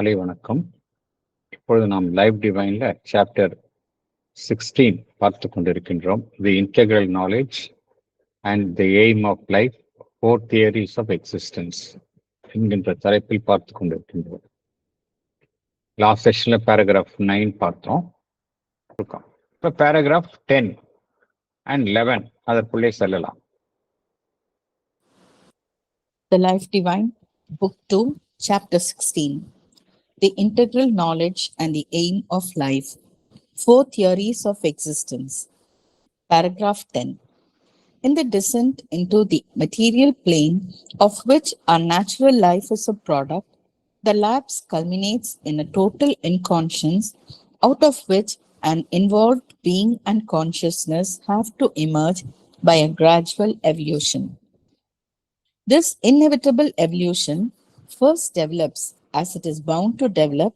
காலை வணக்கம். இப்பொழுது நாம் லைவ் டிவைன்ல சாப்டர் 16 பார்த்து கொண்டிருக்கின்றோம். The integral knowledge and the aim of life, 4 theories of existence என்கின்ற தலைப்பில் பார்த்து கொண்டிருக்கின்றோம். லாஸ்ட் செஷன்ல பேராகிராஃப் 9 பார்த்தோம். இப்போ பேராகிராஃப் 10 அண்ட் 11 அதற்குள்ளே செல்லலாம். The Life Divine, Book 2, Chapter 16. The Integral Knowledge and the Aim of Life, 4 Theories of Existence. Paragraph 10. In the descent into the material plane of which our natural life is a product, the lapse culminates in a total inconscience out of which an involved being and consciousness have to emerge by a gradual evolution. This inevitable evolution first develops, as it is bound to develop,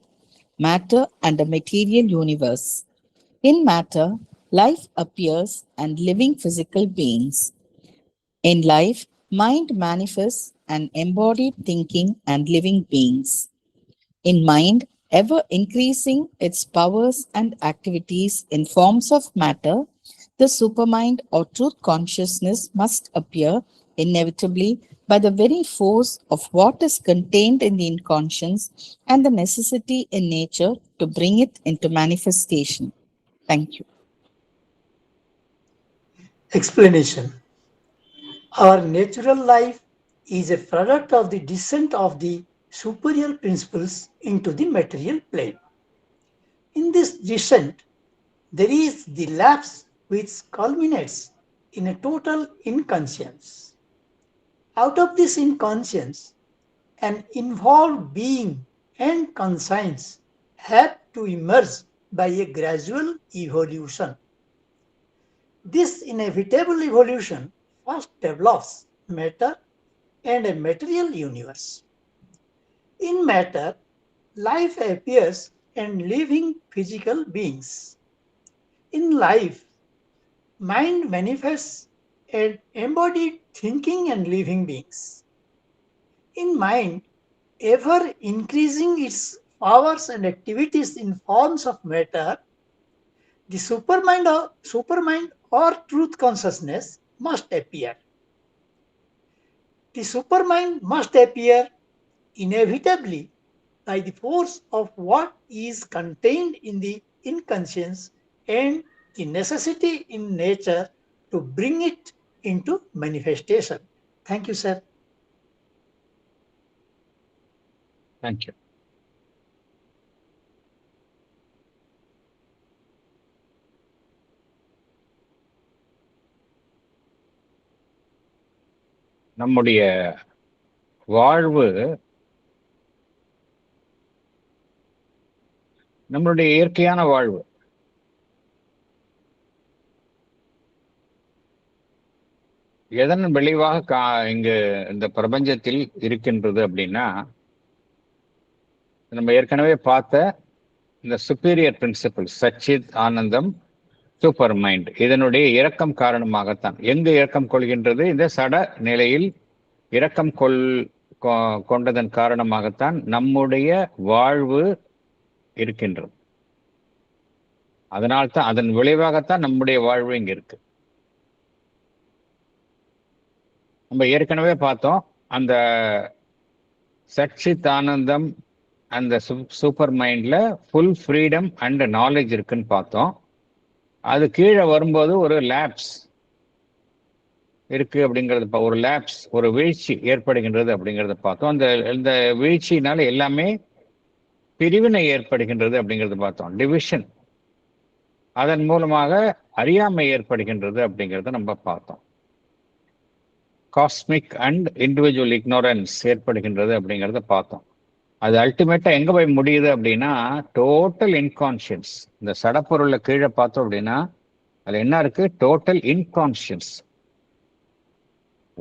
matter and a material universe. In matter, life appears and living physical beings. In life, mind manifests and embodied thinking and living beings. In mind, ever increasing its powers and activities in forms of matter, the supermind or truth consciousness must appear inevitably by the very force of what is contained in the inconscience and the necessity in nature to bring it into manifestation. Thank you. Explanation. Our natural life is a product of the descent of the superior principles into the material plane. In this descent, there is the lapse which culminates in a total inconscience. Out of this inconscience, an involved being and conscience have to emerge by a gradual evolution. This inevitable evolution first develops matter and a material universe. In matter, life appears and living physical beings. In life, mind manifests and embodied thinking and living beings. In mind, ever increasing its powers and activities in forms of matter, the supermind or truth consciousness must appear. The supermind must appear inevitably by the force of what is contained in the inconscience and the necessity in nature to bring it into manifestation. Thank you, sir. Thank you. நம்முடைய வாழ்வு நம்மளுடைய இயற்கையான வாழ்வு. எதன் விளைவாக இங்கு இந்த பிரபஞ்சத்தில் இருக்கின்றது அப்படின்னா, நம்ம ஏற்கனவே பார்த்த இந்த சுப்பீரியர் பிரின்சிபல் சச்சித் ஆனந்தம் சூப்பர் மைண்ட், இதனுடைய இரக்கம் காரணமாகத்தான். எங்கு இரக்கம் கொள்கின்றது? இந்த சட நிலையில் இரக்கம் கொண்டதன் காரணமாகத்தான் நம்முடைய வாழ்வு இருக்கின்றது. அதனால்தான், அதன் விளைவாகத்தான் நம்முடைய வாழ்வு இங்க இருக்கு. நம்ம ஏற்கனவே பார்த்தோம், அந்த சச்சித் ஆனந்தம் அந்த சூப்பர் மைண்ட்ல ஃபுல் ஃப்ரீடம் அண்ட் நாலேஜ் இருக்குன்னு பார்த்தோம். அது கீழே வரும்போது ஒரு லேப்ஸ் இருக்கு அப்படிங்கிறது, ஒரு லேப்ஸ், ஒரு வீழ்ச்சி ஏற்படுகின்றது அப்படிங்கிறத பார்த்தோம். இந்த வீழ்ச்சினால எல்லாமே பிரிவினை ஏற்படுகின்றது அப்படிங்கிறது பார்த்தோம், டிவிஷன். அதன் மூலமாக அறியாமை ஏற்படுகின்றது அப்படிங்கிறத நம்ம பார்த்தோம். காஸ்மிக் அண்ட் இண்டிவிஜுவல் இக்னோரன்ஸ் ஏற்படுகின்றது அப்படிங்கிறத பார்த்தோம். அது அல்டிமேட்டா எங்க போய் முடியுது அப்படின்னா, டோட்டல் இன்கான்சியன்ஸ். இந்த சடப்பொருள்ல கீழே பார்த்தோம் அப்படின்னா அதுல என்ன இருக்கு? டோட்டல் இன்கான்சியன்ஸ்,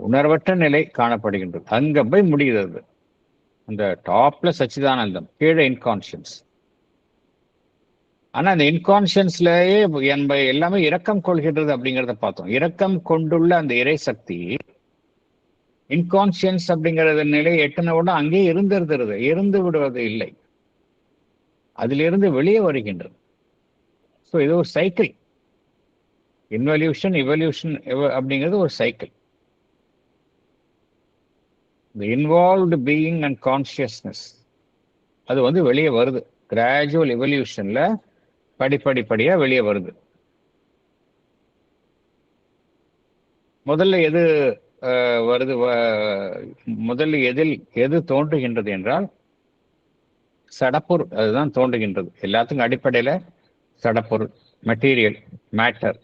உணர்வற்ற நிலை காணப்படுகின்றது. அங்க போய் முடியுது அது. அந்த டாப்ல சச்சிதானந்தம், கீழே இன்கான்சியன்ஸ். ஆனா அந்த இன்கான்சியன்ஸ்லயே எல்லாமே இரக்கம் கொள்கின்றது அப்படிங்கிறத பார்த்தோம். இரக்கம் கொண்டுள்ள அந்த இறை சக்தி இன்கான்சியன்ஸ் அப்படிங்கிறது நிலை எட்டினவுடன் அங்கேயே இருந்து விடுவது இல்லை. அதிலிருந்து வெளியே வருகின்றது. ஸோ இது ஒரு சைக்கிள். இன்வல்யூஷன், இவல்யூஷன் அப்படிங்கிறது ஒரு cycle. The involved being and consciousness அது வந்து வெளியே வருது. கிராஜுவல் இவல்யூஷன்ல படிப்படிப்படியா வெளியே வருது. முதல்ல எது வருது? முதல்ல எது தோன்றுகின்றது என்றால் சடப்பொருள். அதுதான் தோன்றுகின்றது. எல்லாத்துக்கும் அடிப்படையில சடப்பொருள், material, matter,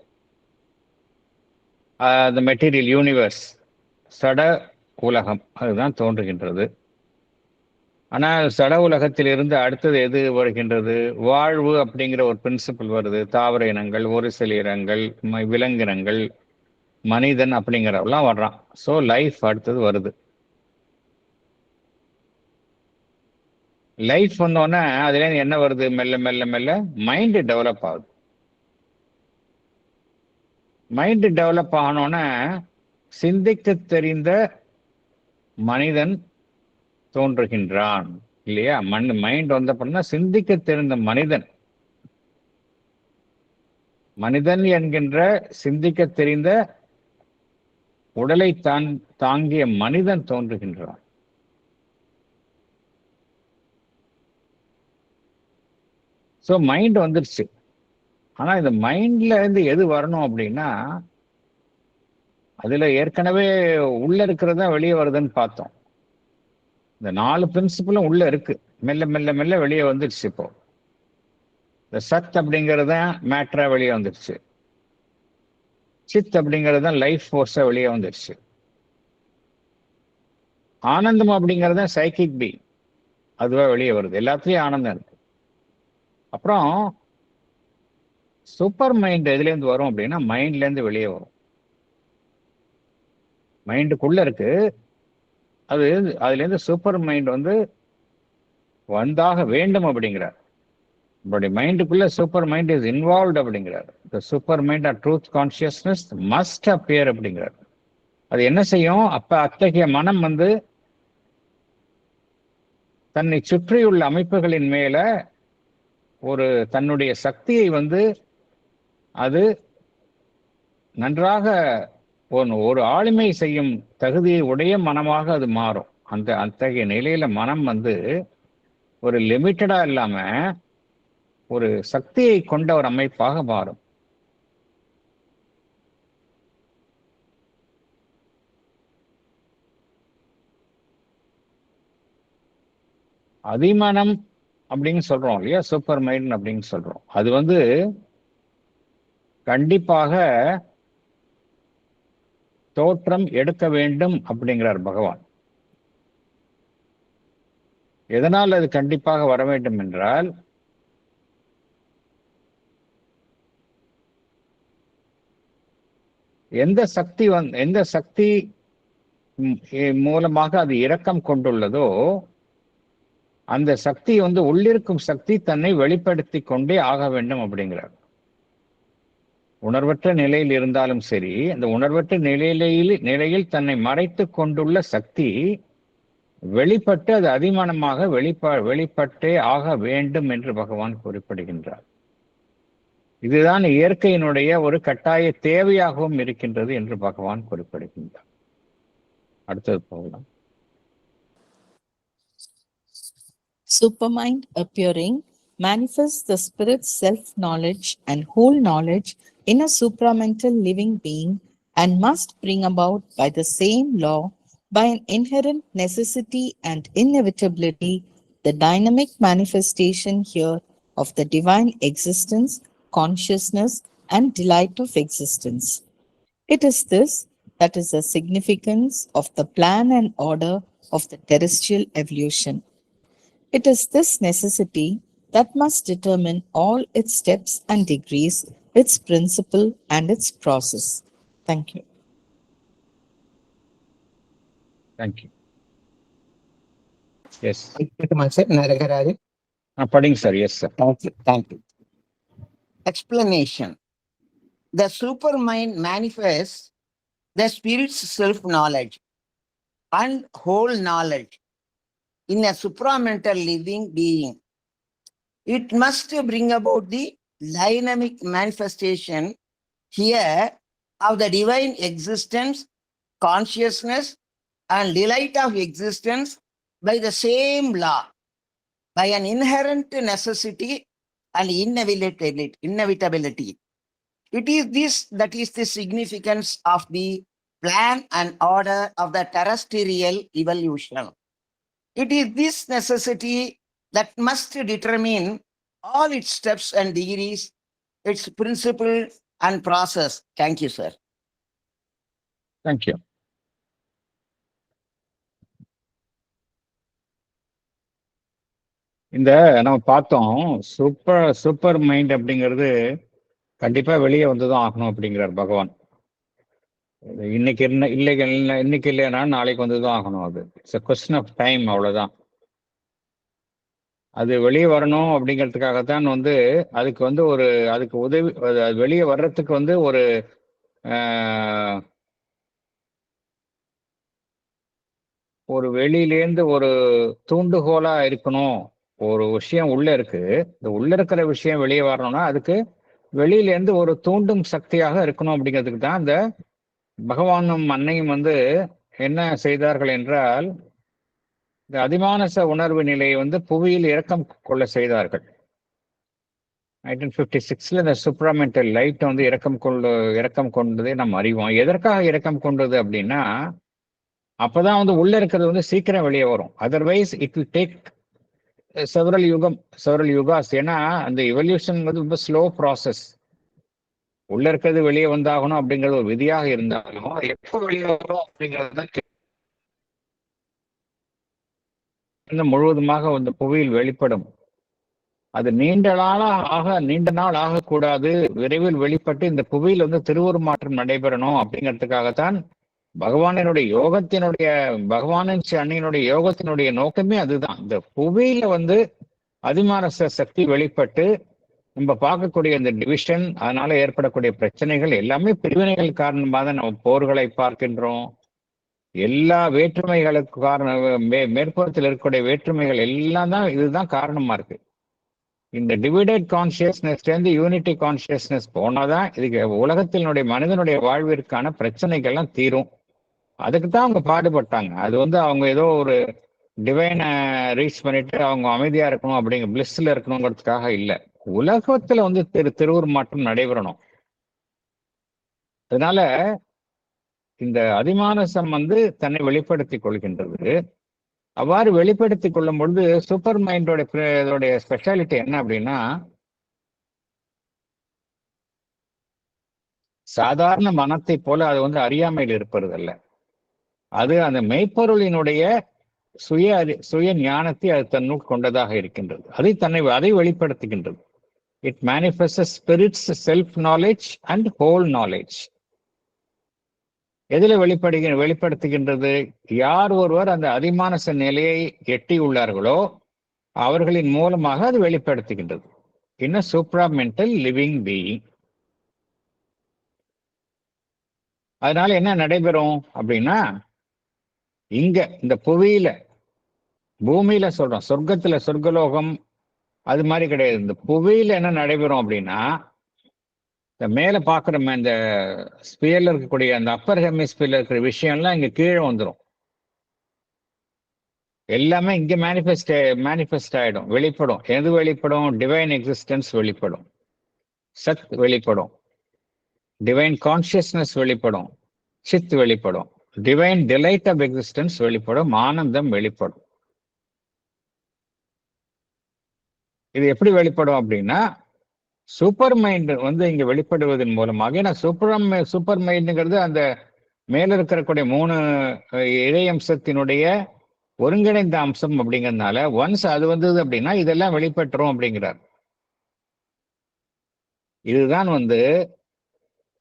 the material universe, சட உலகம், அதுதான் தோன்றுகின்றது. ஆனால் சட உலகத்திலிருந்து அடுத்தது எது வருகின்றது? வாழ்வு அப்படிங்கிற ஒரு பிரின்சிபல் வருது. தாவர இனங்கள், ஒரு சில இனங்கள், விலங்கினங்கள், மனிதன் அப்படிங்கிறவெல்லாம் வர்றான். ஸோ லைஃப் அடுத்தது வருது. லைஃப் வந்தோடனே அதுலேருந்து என்ன வருது? மெல்ல மெல்ல மெல்ல மைண்டு டெவலப் ஆகுது. மைண்டு டெவலப் ஆனோன்னே சிந்திக்க தெரிந்த மனிதன் தோன்றுகின்றான் இல்லையா? மைண்ட் வந்த அப்படின்னா சிந்திக்க தெரிந்த மனிதன் என்கின்ற சிந்திக்க தெரிந்த உடலை தாங்கிய மனிதன் தோன்றுகின்றான். ஸோ மைண்ட் வந்துருச்சு. ஆனா இந்த மைண்ட்ல இருந்து எது வரணும் அப்படின்னா, அதுல ஏற்கனவே உள்ள இருக்கிறதா வெளியே வருதுன்னு பார்த்தோம். இந்த 4 பிரின்சிபலும் உள்ள இருக்கு. மெல்ல மெல்ல மெல்ல வெளியே வந்துருச்சு. இப்போ இந்த சத் அப்படிங்கிறது தான் மேட்டரா வெளியே வந்துருச்சு. சித் அப்படிங்கிறது தான் லைஃப் ஃபோர்ஸா வெளியே வந்துருச்சு. ஆனந்தம் அப்படிங்கிறது தான் சைக்கிக் பி, அதுவா வெளியே வருது. எல்லாத்துலயும் ஆனந்தம் இருக்கு. அப்புறம் சூப்பர் மைண்ட் எதுலேருந்து வரும் அப்படின்னா மைண்ட்ல இருந்து வெளியே வரும். மைண்டுக்குள்ள இருக்கு. அதுலேருந்து சூப்பர் மைண்ட் வந்து வந்தாக வேண்டும் அப்படிங்கிறார். பட் மைண்டுக்குள்ள சூப்பர் மைண்ட் இஸ் இன்வால்வ்ட் அப்படிங்கிறார். The super mind or truth consciousness must appear அப்படிங்கிறார். அது என்ன செய்யும்? அப்ப அத்தகைய மனம் வந்து தன்னை சுற்றியுள்ள அமைப்புகளின் மேல ஒரு தன்னுடைய சக்தியை வந்து அது நன்றாக ஒரு ஆளுமை செய்யும் தகுதியை உடைய மனமாக அது மாறும். அத்தகைய நிலையில மனம் வந்து ஒரு லிமிட்டடா இல்லாம ஒரு சக்தியை கொண்ட ஒரு அமைப்பாக மாறும். அதிமனம் அப்படின்னு சொல்றோம் இல்லையா? சூப்பர் மைண்ட் அப்படின்னு சொல்றோம். அது வந்து கண்டிப்பாக தோற்றம் எடுக்க வேண்டும் அப்படிங்கிறார் பகவான். எதனால் அது கண்டிப்பாக வர வேண்டும் என்றால், எந்த சக்தி மூலமாக அது இரக்கம் கொண்டுள்ளதோ அந்த சக்தி வந்து உள்ளிருக்கும் சக்தி தன்னை வெளிப்படுத்தி கொண்டே ஆக வேண்டும் அப்படிங்கிறார். உணர்வற்ற நிலையில் இருந்தாலும் சரி, அந்த உணர்வற்ற நிலையில் தன்னை மறைத்து கொண்டுள்ள சக்தி வெளிப்பட்டு அது அதிமனமாக வெளிப்பட்டே ஆக வேண்டும் என்று பகவான் குறிப்பிடுகின்றார். இதுதான் இயற்கையினுடைய ஒரு கட்டாய தேவையாகவும் இருக்கின்றது என்று பகவான் குறிப்பிடுகின்றார். அடுத்தது போகலாம். Supermind appearing manifests the spirit's self-knowledge and whole knowledge in a supramental living being and must bring about by the same law, by an inherent necessity and inevitability, the dynamic manifestation here of the divine existence, consciousness, and delight of existence. It is this that is the significance of the plan and order of the terrestrial evolution. It is this necessity that must determine all its steps and degrees, its principle and its process. Thank you. Thank you. Yes. Naragarajan. Pading sir. Yes sir. Thank you. Explanation. The supermind manifests the spirit's self-knowledge and whole knowledge in a supramental living being It must bring about the dynamic manifestation here of the divine existence, consciousness, and delight of existence by the same law, by an inherent necessity and inevitability. It is this that is the significance of the plan and order of the terrestrial evolution. It is this necessity that must determine all its steps and degrees, its principle and process. Thank you, sir. Thank you. இந்த நம்ம பார்த்தோம் super mind அப்படிங்கிறது கண்டிப்பா வெளியே வந்துதான் ஆகணும் அப்படிங்கிறார் பகவான். இன்னைக்கு இன்னைக்கு இல்லைன்னா நாளைக்கு வந்துதான் ஆகணும். அது இட்ஸ் கொஸ்டின் ஆஃப் டைம், அவ்வளவுதான். அது வெளியே வரணும் அப்படிங்கிறதுக்காகத்தான் அதுக்கு அதுக்கு உதவி, வெளியே வர்றதுக்கு ஒரு வெளியிலேருந்து ஒரு தூண்டுகோலா இருக்கணும். ஒரு விஷயம் உள்ள இருக்கு, இந்த உள்ள இருக்கிற விஷயம் வெளியே வரணும்னா அதுக்கு வெளியிலேருந்து ஒரு தூண்டும் சக்தியாக இருக்கணும். அப்படிங்கிறதுக்கு தான் இந்த பகவானும் அன்னையும் என்ன செய்தார்கள் என்றால், இந்த அதிமானச உணர்வு நிலையை புவியில் இறக்கம் கொள்ள செய்தார்கள். 1956 இந்த சூப்பராமெண்டல் லைட் இறக்கம் கொண்டதை நம்ம அறிவோம். எதற்காக இறக்கம் கொண்டது அப்படின்னா, அப்பதான் உள்ள இருக்கிறது சீக்கிரம் வெளியே வரும். Otherwise it will take several yugas. ஏன்னா அந்த எவல்யூஷன் ரொம்ப ஸ்லோ ப்ராசஸ். உள்ள இருக்கிறது வெளியே வந்தாகணும் அப்படிங்கிறது ஒரு விதியாக இருந்தாலும் எப்போ வெளியே வரும் அப்படிங்கிறது முழுவதுமாக புவியில் வெளிப்படும். அது நீண்ட நாள் ஆகக்கூடாது, விரைவில் வெளிப்பட்டு இந்த புவியில் திருவுருமாற்றம் நடைபெறணும். அப்படிங்கிறதுக்காகத்தான் பகவானினுடைய அன்னையினுடைய யோகத்தினுடைய நோக்கமே அதுதான். இந்த புவியில அதிமானச சக்தி வெளிப்பட்டு நம்ம பார்க்கக்கூடிய இந்த டிவிஷன், அதனால ஏற்படக்கூடிய பிரச்சனைகள் எல்லாமே பிரிவினைகள் காரணமாக தான் நம்ம போர்களை பார்க்கின்றோம். எல்லா வேற்றுமைகளுக்கு காரணம், மேற்புறத்தில் இருக்கக்கூடிய வேற்றுமைகள் எல்லாம் தான் இதுதான் காரணமா இருக்கு. இந்த டிவைடட் கான்சியஸ்னஸ் யூனிட்டி கான்சியஸ்னஸ் போனாதான் இதுக்கு உலகத்தினுடைய மனிதனுடைய வாழ்விற்கான பிரச்சனைகள்லாம் தீரும். அதுக்கு தான் அவங்க பாடுபட்டாங்க. அது அவங்க ஏதோ ஒரு டிவைனை ரீச் பண்ணிட்டு அவங்க அமைதியா இருக்கணும், அப்படிங்கிற பிளிஸ்ல இருக்கணுங்கிறதுக்காக இல்லை. உலகத்துல திருவுருமாற்றம் நடைபெறணும். அதனால இந்த அதிமானசம் தன்னை வெளிப்படுத்திக் கொள்கின்றது. அவ்வாறு வெளிப்படுத்திக் கொள்ளும் பொழுது சூப்பர் மைண்டோட ஸ்பெஷாலிட்டி என்ன அப்படின்னா, சாதாரண மனத்தை போல அது அறியாமையில் இருப்பது அல்ல. அது அந்த மெய்ப்பொருளினுடைய சுய ஞானத்தை அது தன்னுள் கொண்டதாக இருக்கின்றது. அதை வெளிப்படுத்துகின்றது. It manifests spirits self knowledge and whole knowledge. எதுல வெளிப்படுத்துகின்றது? யார் ஒருவர் அந்த அதிமானச நிலையை எட்டியுள்ளார்களோ அவர்களின் மூலமாக அது வெளிப்படுத்துகின்றது. இன்னும் சூப்ராமெண்டல் லிவிங் பீயிங். அதனால என்ன நடைபெறும் அப்படின்னா, இங்க இந்த பூமியில சொல்றோம், சொர்க்கலோகம் அது மாதிரி கிடையாது. இந்த புவியில என்ன நடைபெறும் அப்படின்னா, இந்த மேல பாக்குறோம், இந்த ஸ்பியர்ல இருக்கக்கூடிய அந்த அப்பர் ஹெமிஸ்பியர்ல இருக்கிற விஷயம்லாம் இங்க கீழே வந்துடும். எல்லாமே இங்க மேனிஃபெஸ்ட் ஆயிடும், வெளிப்படும். எது வெளிப்படும்? டிவைன் எக்ஸிஸ்டன்ஸ் வெளிப்படும், சத் வெளிப்படும், டிவைன் கான்சியஸ்னஸ் வெளிப்படும், சித் வெளிப்படும், டிவைன் டிலைட் ஆஃப் எக்ஸிஸ்டன்ஸ் வெளிப்படும், ஆனந்தம் வெளிப்படும். இது எப்படி வெளிப்படும் அப்படின்னா, சூப்பர் மைண்ட் இங்க வெளிப்படுவதன் மூலமாக. ஏன்னா சூப்பர் மைண்டுங்கிறது அந்த மேல இருக்கக்கூடிய 3 இறை அம்சத்தினுடைய ஒருங்கிணைந்த அம்சம் அப்படிங்கிறதுனால ஒன்ஸ் அது வந்தது அப்படின்னா இதெல்லாம் வெளிப்பட்டுரும் அப்படிங்கிறார். இதுதான்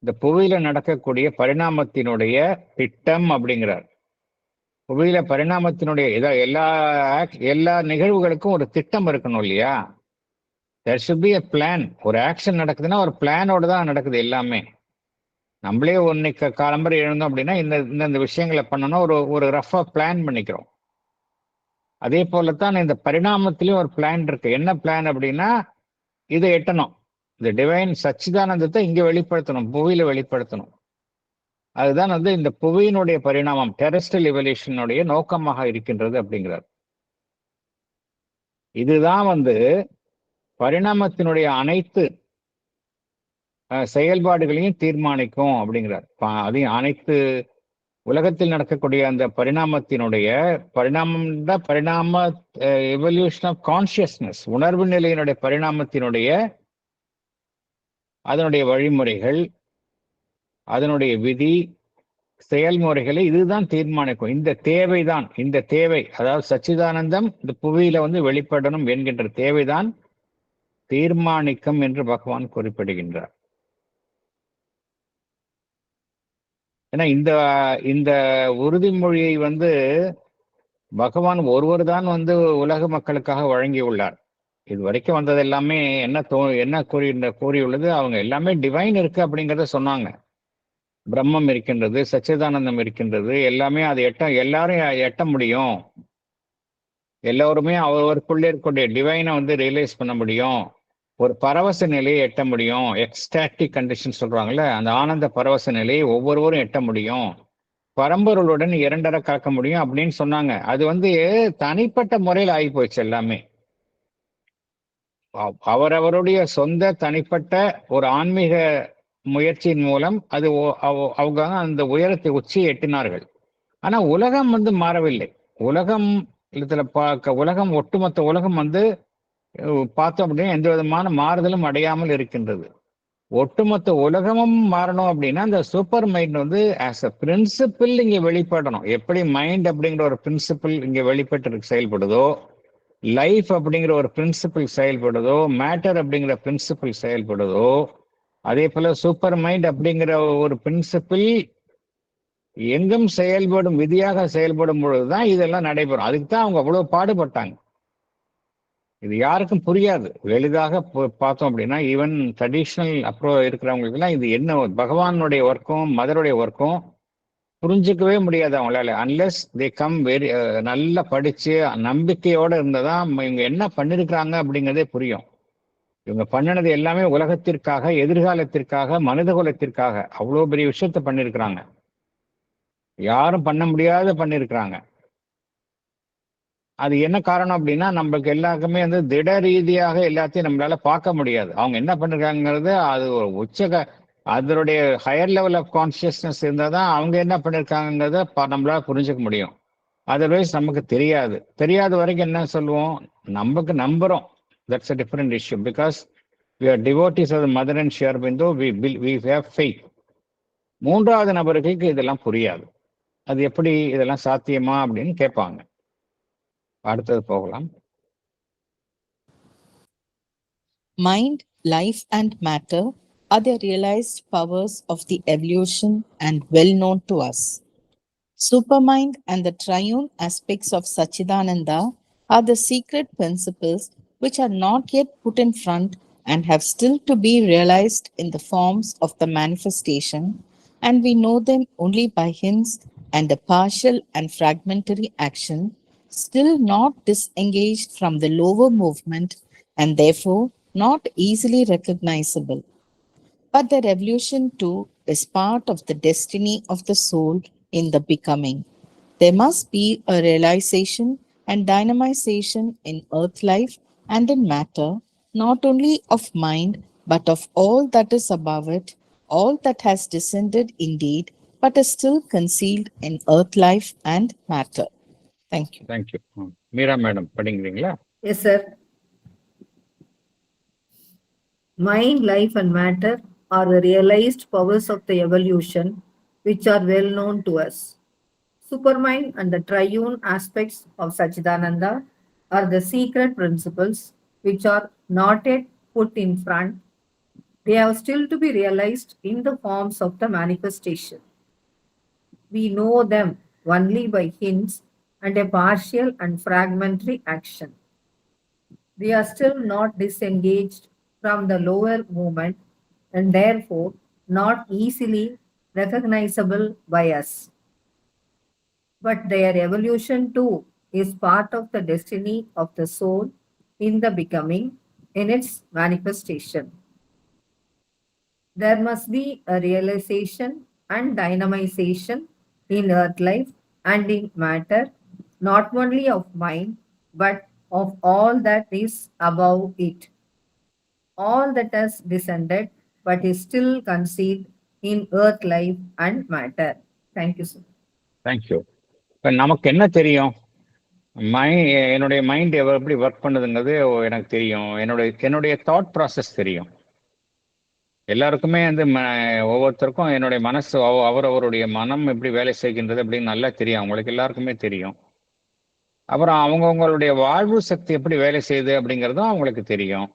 இந்த புவியில நடக்கக்கூடிய பரிணாமத்தினுடைய திட்டம் அப்படிங்கிறார். புவியில பரிணாமத்தினுடைய எல்லா நிகழ்வுகளுக்கும் ஒரு திட்டம் இருக்கணும் இல்லையா? there should be a plan. ஒரு ஆக்ஷன் நடக்குதுன்னா ஒரு பிளானோட தான் நடக்குது எல்லாமே. நம்மளே ஒன்னைக்கு காலம்பரை எழுந்தோம் அப்படின்னா இந்த விஷயங்களை பண்ணணும், ஒரு ரஃபா பிளான் பண்ணிக்கிறோம். அதே போலத்தான் இந்த பரிணாமத்திலயும் ஒரு பிளான் இருக்கு. என்ன பிளான் அப்படின்னா, இதை எட்டணும். இந்த டிவைன் சச்சிதானந்தத்தை இங்க வெளிப்படுத்தணும், புவியில வெளிப்படுத்தணும். அதுதான் இந்த புவியினுடைய பரிணாமம், டெரஸ்ட்ரியல் எவல்யூஷனுடைய நோக்கமாக இருக்கின்றது அப்படிங்கிறார். இதுதான் பரிணாமத்தினுடைய அனைத்து செயல்பாடுகளையும் தீர்மானிக்கும் அப்படிங்கிறார். அதையும் அனைத்து உலகத்தில் நடக்கக்கூடிய அந்த பரிணாமத்தினுடைய பரிணாம எவல்யூஷன் ஆஃப் கான்சியஸ்னஸ், உணர்வு நிலையினுடைய பரிணாமத்தினுடைய அதனுடைய வழிமுறைகள், அதனுடைய விதி செயல்முறைகளை இதுதான் தீர்மானிக்கும். இந்த தேவை அதாவது சச்சிதானந்தம் இந்த புவியில வெளிப்படணும் என்கின்ற தேவைதான் தீர்மானிக்கும் என்று பகவான் குறிப்பிடுகின்றார். ஏன்னா இந்த உறுதிமொழியை பகவான் ஒருவர் தான் உலக மக்களுக்காக வழங்கியுள்ளார். இது வரைக்கும் வந்தது எல்லாமே என்ன கூறியுள்ளது, அவங்க எல்லாமே டிவைன் இருக்கு அப்படிங்கிறத சொன்னாங்க. பிரம்மம் இருக்கின்றது, சச்சிதானந்தம் இருக்கின்றது, எல்லாமே அதை எல்லாரும் எட்ட முடியும், எல்லோருமே அவருக்குள்ளே இருக்கக்கூடிய டிவைனை ரியலைஸ் பண்ண முடியும், ஒரு பரவச நிலையை எட்ட முடியும், எக்ஸ்டாட்டிக் கண்டிஷன் சொல்றாங்கல்ல, அந்த ஆனந்த பரவச நிலையை ஒவ்வொருவரும் எட்ட முடியும், பரம்பொருளுடன் இரண்டரை கலக்க முடியும் அப்படின்னு சொன்னாங்க. அது தனிப்பட்ட முறையில் ஆகி போயிடுச்சு. எல்லாமே அவரவருடைய சொந்த தனிப்பட்ட ஒரு ஆன்மீக முயற்சியின் மூலம் அவங்க அந்த உயரத்தை உச்சியை எட்டினார்கள். ஆனா உலகம் மாறவில்லை. உலகம் ஒட்டுமொத்த உலகம் பார்த்தோம் அப்படின்னா எந்த விதமான மாறுதலும் அடையாமல் இருக்கின்றது. ஒட்டுமொத்த உலகமும் மாறணும் அப்படின்னா அந்த super mind as a principle இங்க வெளிப்படணும். எப்படி மைண்ட் அப்படிங்கிற ஒரு பிரின்சிபிள் இங்க வெளிப்பட்டு செயல்படுதோ, லைஃப் அப்படிங்கிற ஒரு பிரின்சிபிள் செயல்படுதோ, மேட்டர் அப்படிங்கிற பிரின்சிபிள் செயல்படுதோ, அதே போல சூப்பர் மைண்ட் அப்படிங்கிற ஒரு பிரின்சிபிள் எங்கும் செயல்படும், விதியாக செயல்படும் பொழுதுதான் இதெல்லாம் நடைபெறும். அதுக்கு தான் அவங்க அவ்வளவு பாடுபட்டாங்க. இது யாருக்கும் புரியாது. எளிதாக பார்த்தோம் அப்படின்னா ஈவன் ட்ரெடிஷ்னல் இருக்கிறவங்களுக்கு எல்லாம் இது என்ன பகவானுடைய ஒர்க்கும் மதருடைய ஒர்க்கும் புரிஞ்சுக்கவே முடியாது அவங்களால. அன்லெஸ் தே கம் நல்லா படிச்சு நம்பிக்கையோட இருந்ததான் இவங்க என்ன பண்ணிருக்கிறாங்க அப்படிங்கிறதே புரியும். இவங்க பண்ணினது எல்லாமே உலகத்திற்காக, எதிர்காலத்திற்காக, மனித குலத்திற்காக அவ்வளோ பெரிய விஷயத்த பண்ணிருக்கிறாங்க. யாரும் பண்ண முடியாத பண்ணிருக்கிறாங்க. அது என்ன காரணம் அப்படின்னா நம்மளுக்கு எல்லாருக்குமே திட ரீதியாக எல்லாத்தையும் நம்மளால பார்க்க முடியாது. அவங்க என்ன பண்ணிருக்காங்கிறது அது ஒரு அதனுடைய ஹையர் லெவல் ஆஃப் கான்சியஸ்னஸ் இருந்தால் தான் அவங்க என்ன பண்ணிருக்காங்கிறத நம்மளால புரிஞ்சுக்க முடியும். அதர்வைஸ் நமக்கு தெரியாத வரைக்கும் என்ன சொல்லுவோம், நமக்கு நம்புறோம். That's a different issue because we are devotees of the mother and Sri Aurobindo. We have faith. மூன்றாவது நபர்களுக்கு இதெல்லாம் புரியாது. அது எப்படி இதெல்லாம் சாத்தியமா அப்படின்னு கேட்பாங்க. அடுத்தது போகலாம். Mind, life and matter are the realized powers of the evolution and well known to us. Supermind and the triune aspects of Sachidananda are the secret principles which are not yet put in front and have still to be realized in the forms of the manifestation, and we know them only by hints and a partial and fragmentary action, still not disengaged from the lower movement and therefore not easily recognizable. But the revolution too is part of the destiny of the soul in the becoming. There must be a realization and dynamization in earth life and in matter, not only of mind, but of all that is above it, all that has descended indeed, but is still concealed in earth life and matter. Thank you. Thank you. Meera madam, படிக்கிறீங்களா? Yes, sir. Mind, life, and matter are the realized powers of the evolution, which are well known to us. Supermind and the triune aspects of Sachidananda are the secret principles, which are not yet put in front. They have still to be realized in the forms of the manifestation. We know them only by hints and a partial and fragmentary action. They are still not disengaged from the lower movement and therefore not easily recognizable by us. But their evolution too is part of the destiny of the soul in the becoming, in its manifestation. There must be a realization and dynamization in earth life and in matter, not only of mind, but of all that is above it, all that has descended but is still conceived in earth life and matter. Thank you, sir. Thank you. இப்போ நமக்கு என்ன தெரியும்? என்னுடைய mind எப்படி work பண்ணுதுங்கிறது எனக்கு தெரியும். என்னுடைய thought process தெரியும். எல்லாருக்குமே வந்து ஒவ்வொருத்தருக்கும் என்னுடைய மனசு அவரவருடைய மனம் எப்படி வேலை செய்கின்றது அப்படின்னு நல்லா தெரியும். அவங்களுக்கு எல்லாருக்குமே தெரியும். அப்புறம் அவங்கவுங்களுடைய வாழ்வு சக்தி எப்படி வேலை செய்யுது அப்படிங்கிறதும் அவங்களுக்கு தெரியும்.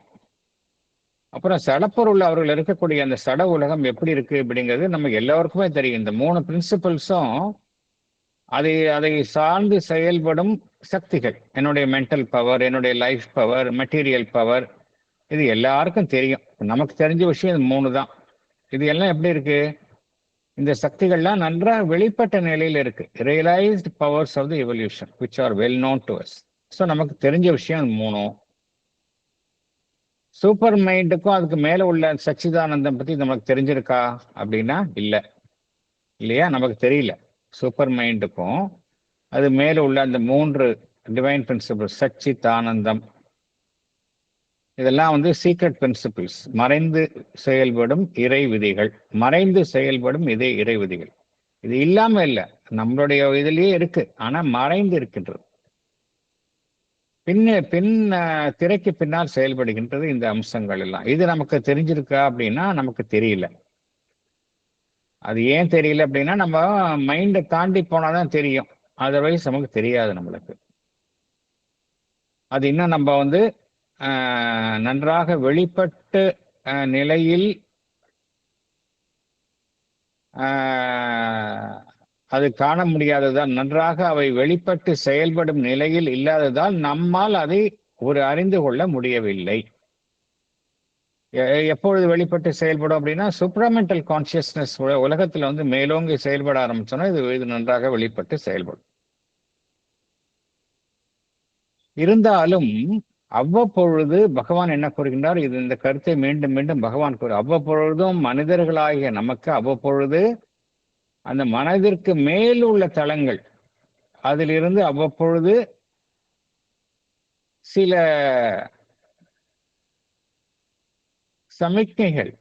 அப்புறம் சடப்பொருள் அவர்கள் இருக்கக்கூடிய அந்த சட உலகம் எப்படி இருக்கு அப்படிங்கிறது நமக்கு எல்லாருக்குமே தெரியும். இந்த 3 பிரின்சிபல்ஸும் அதை சார்ந்து செயல்படும் சக்திகள். என்னுடைய மென்டல் பவர், என்னுடைய லைஃப் பவர், மெட்டீரியல் பவர், இது எல்லாருக்கும் தெரியும். நமக்கு தெரிஞ்ச விஷயம் இது 3 தான். இது எல்லாம் எப்படி இருக்கு? இந்த சக்திகள்லாம் நன்றாக வெளிப்பட்ட நிலையில் இருக்கு. Realised powers of the evolution which are well known to us. So நமக்கு தெரிஞ்ச விஷயம் 3. சூப்பர் மைண்டுக்கும் அதுக்கு மேல உள்ள சச்சிதானந்தம் பத்தி நமக்கு தெரிஞ்சிருக்கா அப்படின்னா இல்லையா? நமக்கு தெரியல. சூப்பர் மைண்டுக்கும் அது மேல உள்ள அந்த 3 டிவைன் பிரின்சிபிள், சச்சிதானந்தம், இதெல்லாம் வந்து சீக்ரெட் பிரின்சிபிள்ஸ், மறைந்து செயல்படும் இறை விதிகள். மறைந்து செயல்படும் இறை விதிகள். இது இல்லாம இல்லை, நம்மளுடைய இதுலயே இருக்கு, ஆனா மறைந்து இருக்கின்றது. திரைக்கு பின்னால் செயல்படுகின்றது இந்த அம்சங்கள் எல்லாம். இது நமக்கு தெரிஞ்சிருக்கா அப்படின்னா நமக்கு தெரியல. அது ஏன் தெரியல அப்படின்னா நம்ம மைண்டை தாண்டி போனாதான் தெரியும். அதர்வைஸ் நமக்கு தெரியாது. நம்மளுக்கு அது இன்னும் நம்ம வந்து நன்றாக வெளிப்பட்டு நிலையில் அது காண முடியாததால், நன்றாக அவை வெளிப்பட்டு செயல்படும் நிலையில் இல்லாததால் நம்மால் அதை அறிந்து கொள்ள முடியவில்லை. எப்பொழுது வெளிப்பட்டு செயல்படும் அப்படின்னா சூப்ராமெண்டல் கான்சியஸ்னஸ் உலகத்துல வந்து மேலோங்கி செயல்பட ஆரம்பிச்சோன்னா இது நன்றாக வெளிப்பட்டு செயல்படும். இருந்தாலும் அவ்வப்பொழுது பகவான் என்ன கூறுகின்றார்? இந்த கருத்தை மீண்டும் மீண்டும் பகவான் அவ்வப்பொழுதும் மனிதர்களாகிய நமக்கு அவ்வப்பொழுது அந்த மனதிற்கு மேல் உள்ள தளங்கள், அதிலிருந்து அவ்வப்பொழுது சில சமிக்ஞைகள்,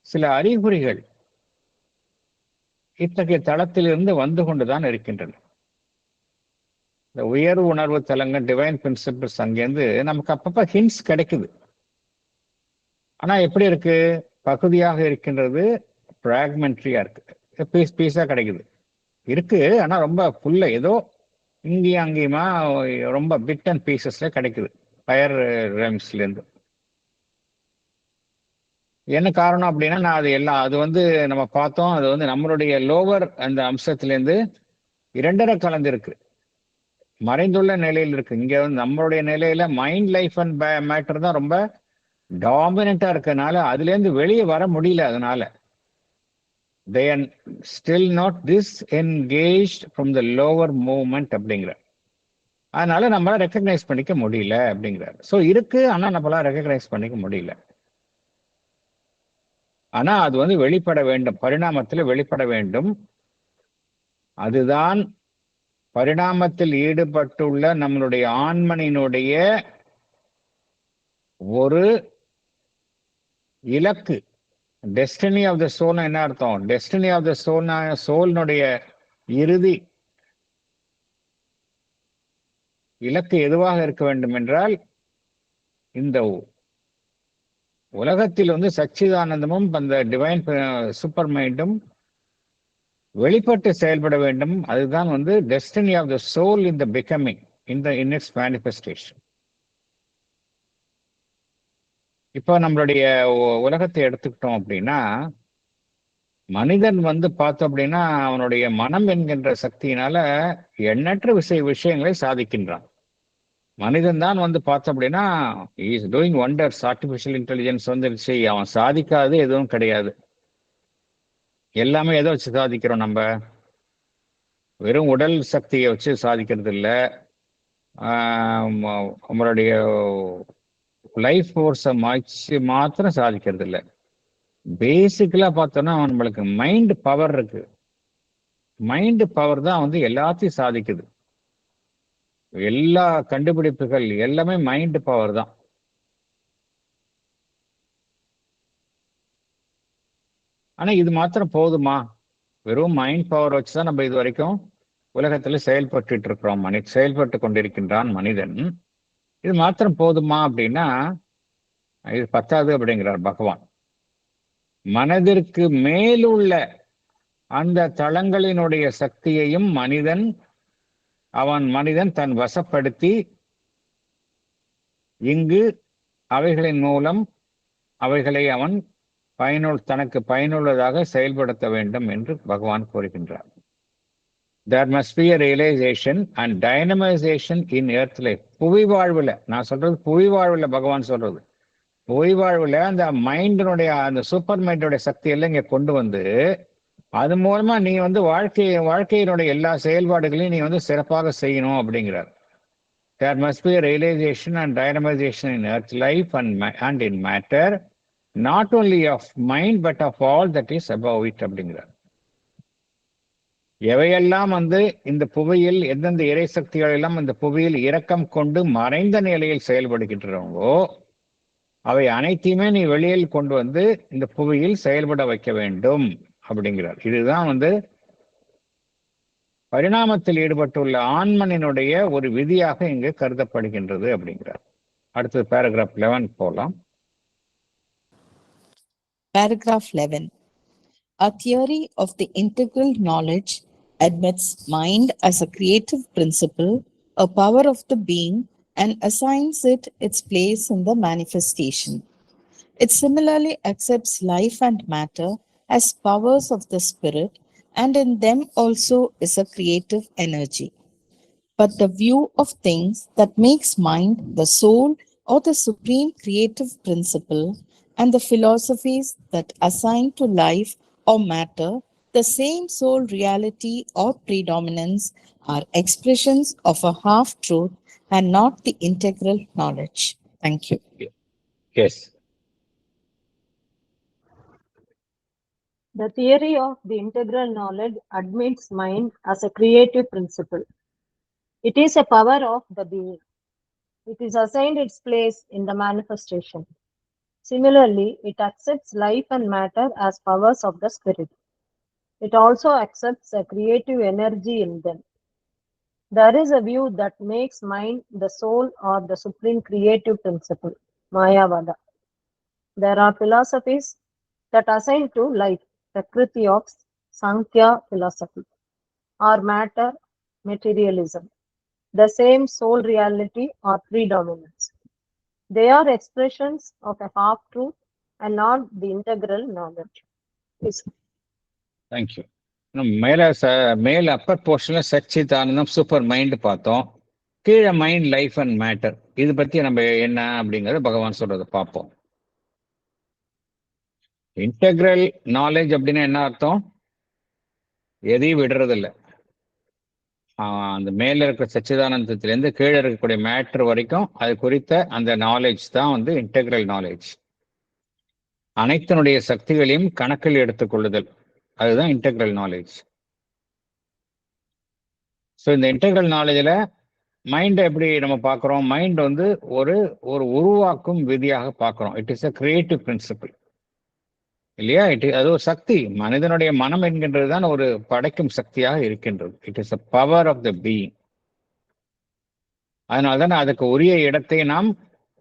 சில அறிகுறிகள் இத்தகைய தளத்திலிருந்து வந்து கொண்டுதான் இருக்கின்றன. இந்த உயர்வு உணர்வு தலங்கள், டிவைன் பிரின்சிபிள்ஸ், அங்கேருந்து நமக்கு அப்பப்ப ஹிண்ட்ஸ் கிடைக்குது. ஆனா எப்படி இருக்கு? பகுதியாக இருக்கின்றது, பிராக்மெண்ட்ரியா இருக்கு, பீஸா கிடைக்குது இருக்கு. ஆனா ரொம்ப ஃபுல்ல ஏதோ இங்கேயும் அங்கேயுமா ரொம்ப பிட் அண்ட் பீசஸ்ல கிடைக்குது ஃபயர் ரேம்ஸ்ல இருந்து. என்ன காரணம் அப்படின்னா அது வந்து நம்ம பார்த்தோம், அது வந்து நம்மளுடைய லோவர் அந்த அம்சத்திலேருந்து 2.5 கலந்து இருக்கு, மறைந்துள்ள நிலையில் இருக்கு. இங்க வந்து நம்மளுடைய நிலையில மைண்ட், லைஃப் அண்ட் மேட்டர் தான் ரொம்ப டாமினண்டா இருக்கனால அதுல இருந்து வெளியே வர முடியல. அதனால they are still not disengaged from the lower movement அப்படிங்கிற. அதனால நம்மளால ரெக்கக்னைஸ் பண்ணிக்க முடியல அப்படிங்கிறார். ஸோ இருக்கு, ஆனா நம்மளால ரெக்கக்னைஸ் பண்ணிக்க முடியல. ஆனா அது வந்து வெளிப்பட வேண்டும், பரிணாமத்துல வெளிப்பட வேண்டும். அதுதான் பரிணாமத்தில் ஈடுபட்டுள்ள நம்மளுடைய ஆன்மனினுடைய ஒரு இலக்கு. டெஸ்டினி ஆஃப் த சோல்னா என்ன அர்த்தம்? டெஸ்டினி ஆஃப் த சோல்னுடைய இறுதி இலக்கு எதுவாக இருக்க வேண்டும் என்றால், இந்த உலகத்தில் வந்து சச்சிதானந்தமும் அந்த டிவைன் சூப்பர் மைண்டும் வெளிப்பட்டு செயல்பட வேண்டும். அதுதான் வந்து destiny of the soul in the becoming, in its manifestation. இப்போ நம்மளுடைய உலகத்தை எடுத்துக்கிட்டோம் அப்படின்னா, மனிதன் வந்து பார்த்தோம் அப்படின்னா அவனுடைய மனம் என்கின்ற சக்தியினால எண்ணற்ற விஷயங்களை சாதிக்கின்றான். மனிதன் தான் வந்து பார்த்தோம் அப்படின்னா is doing wonders. Artificial intelligence வந்துருச்சு, அவன் சாதிக்காது எதுவும் கிடையாது. எல்லாமே எதை வச்சு சாதிக்கிறோம்? நம்ம வெறும் உடல் சக்தியை வச்சு சாதிக்கிறது இல்லை, நம்மளுடைய லைஃப் ஃபோர்ஸை மாத்திரம் சாதிக்கிறது இல்லை. பேசிக்கலா பார்த்தோம்னா நம்மளுக்கு மைண்ட் பவர் இருக்கு. மைண்ட் பவர் தான் வந்து எல்லாத்தையும் சாதிக்குது. எல்லா கண்டுபிடிப்புகள் எல்லாமே மைண்ட் பவர் தான். ஆனா இது மாத்திரம் போதுமா? வெறும் மைண்ட் பவர் வச்சுதான் நம்ம இது வரைக்கும் உலகத்துல செயல்பட்டு கொண்டிருக்கின்றான் மனிதன். இது மாத்திரம் போதுமா அப்படின்னா இது பத்தாது அப்படிங்கிறார் பகவான். மனதிற்கு மேலுள்ள அந்த தளங்களினுடைய சக்தியையும் மனிதன் தன் வசப்படுத்தி இங்கு அவைகளின் மூலம் அவைகளை அவன் தனக்கு பயனுள்ளதாக செயல்படுத்த வேண்டும் என்று பகவான் கூறுகின்றார். There must be a realization and dynamization in earth life. புவி வாழ்வுல, நான் சொல்றது புவி வாழ்வுல பகவான் சொல்றது. புவி வாழ்வுல அந்த மைண்டினுடைய அந்த சூப்பர் மைண்டோட சக்தி எல்லாம் இங்க கொண்டு வந்து அது மூலமா நீ வந்து வாழ்க்கையினுடைய எல்லா செயல்பாடுகளையும் நீ வந்து சிறப்பாக செய்யணும் அப்படிங்கிறார். There must be a realization and dynamization in earth life and in matter, not only of mind but of all that is above it அப்படிங்கிறார். எவையெல்லாம் வந்து இந்த புவியில் எந்தெந்த இறை சக்திகள் எல்லாம் இந்த புவியில் இரக்கம் கொண்டு மறைந்த நிலையில் செயல்படுகின்றனவோ அவை அனைத்தையுமே நீ வெளியில் கொண்டு வந்து இந்த புவியில் செயல்பட வைக்க வேண்டும் அப்படிங்கிறார். இதுதான் வந்து பரிணாமத்தில் ஈடுபட்டுள்ள ஆன்மனினுடைய ஒரு விதியாக இங்கு கருதப்படுகின்றது அப்படிங்கிறார். அடுத்தது paragraph 11 போலாம். Paragraph 11. A theory of the integral knowledge admits mind as a creative principle, a power of the being, and assigns it its place in the manifestation. It similarly accepts life and matter as powers of the spirit, and in them also is a creative energy. But the view of things that makes mind the soul or the supreme creative principle, and the philosophies that assign to life or matter the same soul reality or predominance, are expressions of a half-truth and not the integral knowledge. Thank you. Yes. The theory of the integral knowledge admits mind as a creative principle. It is a power of the being. It is assigned its place in the manifestation. Similarly, it accepts life and matter as powers of the spirit. It also accepts a creative energy in them. There is a view that makes mind the soul or the supreme creative principle, Mayavada. There are philosophies that assign to life, Prakriti of Sankhya philosophy, or matter, materialism, the same soul reality or predominance. They are expressions of a half-truth and not the integral knowledge. Yes. Thank you. மேல அப்பர் போர்ஷன்ல சச்சிதானந்தம் super mind பார்த்தோம். கீழே mind life and matter, இது பத்தி நம்ம என்ன அப்படிங்கறது பகவான் சொல்றதை பார்ப்போம். இன்டெகிரல் நாலேஜ் அப்படின்னா என்ன அர்த்தம்? எதையும் விடுறதில்லை. அந்த மேல இருக்கிற சச்சிதானந்தத்திலேருந்து கீழே இருக்கக்கூடிய மேட்டர் வரைக்கும் அது குறித்த அந்த நாலேஜ் தான் வந்து இன்டெகிரல் நாலேஜ். அனைத்தினுடைய சக்திகளையும் கணக்கில் எடுத்துக்கொள்ளுதல், அதுதான் இன்டெகிரல் நாலேஜ். ஸோ இந்த இன்டெகிரல் நாலேஜில் மைண்டை எப்படி நம்ம பார்க்குறோம்? மைண்ட் வந்து ஒரு உருவாக்கும் விதியாக பார்க்குறோம். It is a creative principle இல்லையா? அது ஒரு சக்தி. மனிதனுடைய மனம் என்கின்றது தான் ஒரு படைக்கும் சக்தியாக இருக்கின்றது. It is a power of the being. அதனால தான் அதுக்கு உரிய இடத்தை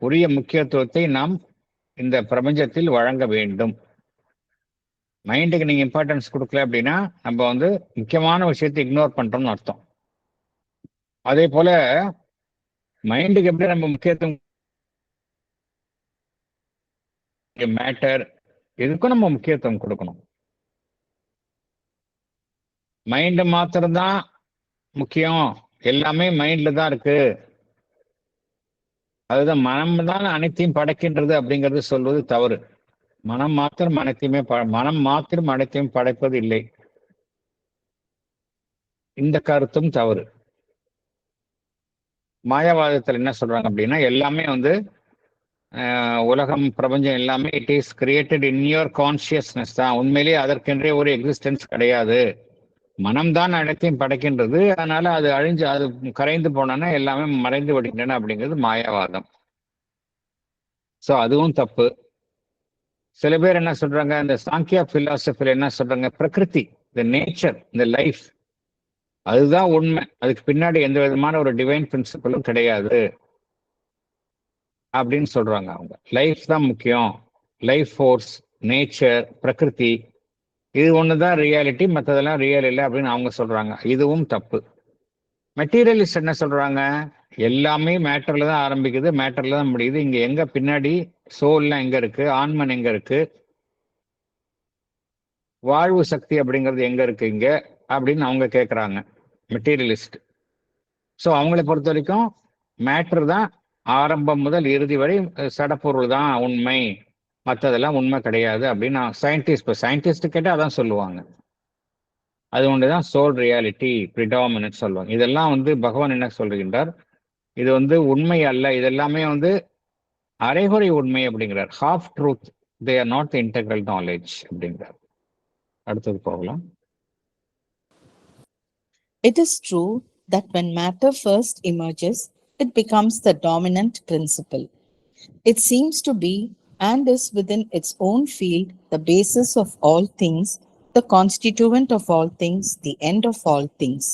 உரிய முக்கியத்துவத்தை நாம் இந்த பிரபஞ்சத்தில் வழங்க வேண்டும். மைண்டுக்கு நீங்க இம்பார்ட்டன்ஸ் கொடுக்கல அப்படின்னா நம்ம வந்து முக்கியமான விஷயத்தை இக்னோர் பண்றோம்னு அர்த்தம். அதே போல மைண்டுக்கு எப்படி நம்ம முக்கியத்துவம், மேட்டர், இதுக்கும் நம்ம முக்கியத்துவம் கொடுக்கணும். மைண்டு மாத்திரம்தான் முக்கியம், எல்லாமே மைண்ட்ல தான் இருக்கு, அதுதான் மனம் தான் அனைத்தையும் படைக்கின்றது அப்படிங்கிறது சொல்வது தவறு. மனம் மாத்திரம் அனைத்தையும் படைப்பது இல்லை. இந்த கருத்தும் தவறு. மாயாவாதத்தில் என்ன சொல்றாங்க அப்படின்னா, எல்லாமே வந்து உலகம், பிரபஞ்சம் எல்லாமே it is created in your consciousness தான். உண்மையிலேயே அதற்கென்றே ஒரு எக்ஸிஸ்டன்ஸ் கிடையாது. மனம்தான் அனைத்தையும் படைக்கின்றது. அதனால அது அழிஞ்சு அது கரைந்து போனோன்னா எல்லாமே மறைந்து விடுகின்றன அப்படிங்கிறது மாயாவாதம். ஸோ அதுவும் தப்பு. சில பேர் என்ன சொல்றாங்க, இந்த சாங்கியா பிலாசபில என்ன சொல்றாங்க, பிரகிருதி, இந்த நேச்சர், இந்த லைஃப், அதுதான் உண்மை. அதுக்கு பின்னாடி எந்த விதமான ஒரு டிவைன் பிரின்சிபலும் கிடையாது அப்படின்னு சொல்றாங்க. அவங்க லைஃப் தான் முக்கியம், லைஃப் ஃபோர்ஸ், நேச்சர், பிரகிருதி, இது ஒண்ணுதான் ரியாலிட்டி, மற்றதெல்லாம் ரியல் இல்லை அப்படின்னு அவங்க சொல்றாங்க. இதுவும் தப்பு. மெட்டீரியலிஸ்ட் என்ன சொல்றாங்க, எல்லாமே மேட்டர்ல தான் ஆரம்பிக்குது, மேட்டர்ல தான் முடியுது. இங்க எங்க பின்னாடி சோல்லாம் எங்க இருக்கு, ஆன்மன் எங்க இருக்கு, வாழ்வு சக்தி அப்படிங்கிறது எங்க இருக்கு இங்க அப்படின்னு அவங்க கேட்குறாங்க, மெட்டீரியலிஸ்ட். ஸோ அவங்களை பொறுத்த வரைக்கும் மேட்டர் தான் ஆரம்பம் முதல் இறுதி வரை, சடப்பொருள் தான் உண்மை, மற்றதெல்லாம் உண்மை கிடையாது அப்படின்னு சயின்டிஸ்ட், இப்போ சயின்டிஸ்ட் கேட்டால் அதான் சொல்லுவாங்க. அது ஒன்றுதான் சோல் ரியாலிட்டி, ப்ரிடாமினன்ட் சொல்லுவாங்க. இதெல்லாம் வந்து பகவான் என்ன சொல்கின்றார், இது வந்து உண்மை அல்ல, இதெல்லாமே வந்து அரைகுறை உண்மை அப்படிங்கிறார். Half truth, they are not the integral knowledge அப்படிங்கிறார். அடுத்தது போகலாம். It is true that when matter first emerges, it becomes the dominant principle. It seems to be and is within its own field the basis of all things, the constituent of all things, the end of all things.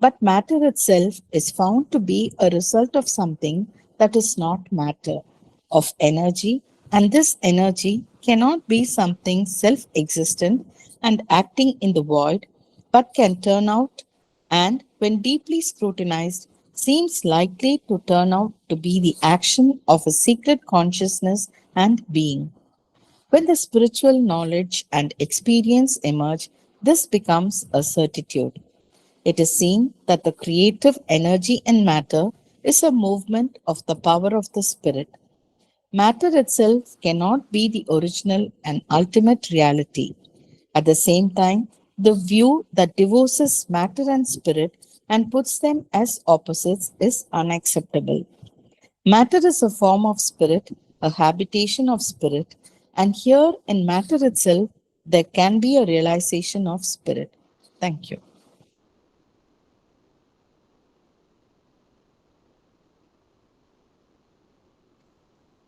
But matter itself is found to be a result of something that is not matter, of energy, and this energy cannot be something self-existent and acting in the void, but can turn out and, when deeply scrutinized, seems likely to turn out to be the action of a secret consciousness and being. When the spiritual knowledge and experience emerge, this becomes a certitude. It is seen that the creative energy in matter is a movement of the power of the spirit. Matter itself cannot be the original and ultimate reality. At the same time, the view that divorces matter and spirit and puts them as opposites is unacceptable. Matter is a form of spirit, a habitation of spirit, and here in matter itself, there can be a realization of spirit. Thank you.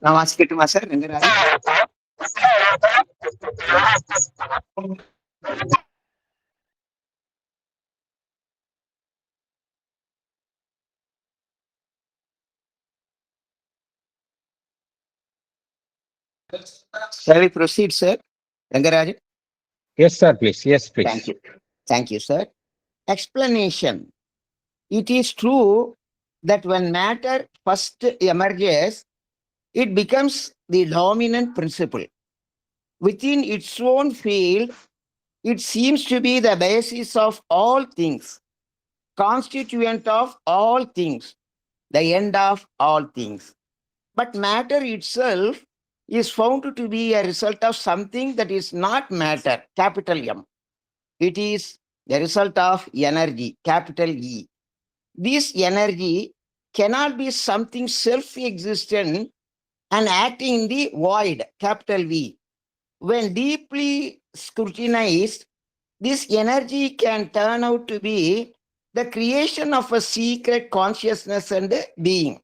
நான் வாசிக்கட்டுமா sir? Shall we proceed, sir? Rangarajan? Yes, sir, please. Yes, please. Thank you. Thank you, sir. Explanation. It is true that when matter first emerges, it becomes the dominant principle. Within its own field, it seems to be the basis of all things, constituent of all things, the end of all things. But matter itself is found to be a result of something that is not matter, capital M. It is the result of energy, capital E. This energy cannot be something self-existent and acting in the void, capital V. When deeply scrutinized, this energy can turn out to be the creation of a secret consciousness and being.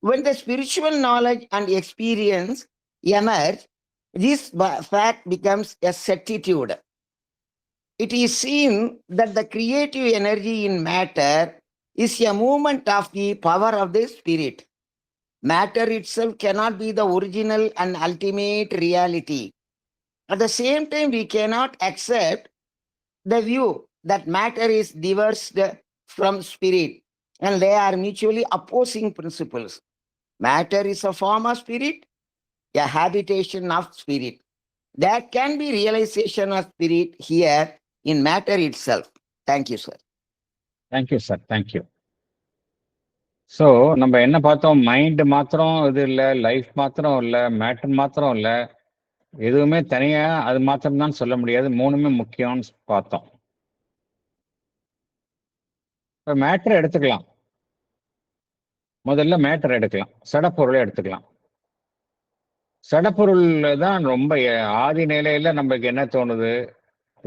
When the spiritual knowledge and experience emerge, this fact becomes a certitude. It is seen that the creative energy in matter is a movement of the power of the spirit. Matter itself cannot be the original and ultimate reality. At the same time, we cannot accept the view that matter is divorced from spirit and they are mutually opposing principles. Matter is a form of spirit, a habitation of spirit. There can be realization of spirit here in matter itself. Thank you, sir. Thank you, sir. Thank you. So நம்ம என்ன பார்த்தோம், mind மாத்திரம் இது இல்லை, life மாத்திரம் இல்லை, matter மாத்திரம் இல்லை, எதுவுமே தனியாக அது மாத்திரம்தான் சொல்ல முடியாது, மூணுமே முக்கியம்னு பார்த்தோம். இப்போ மேட்டர் எடுத்துக்கலாம். முதல்ல மேட்டர் எடுக்கலாம், சடப்பொருளை எடுத்துக்கலாம். சடப்பொருள் தான் ரொம்ப ஆதி நிலையில நமக்கு என்ன தோணுது,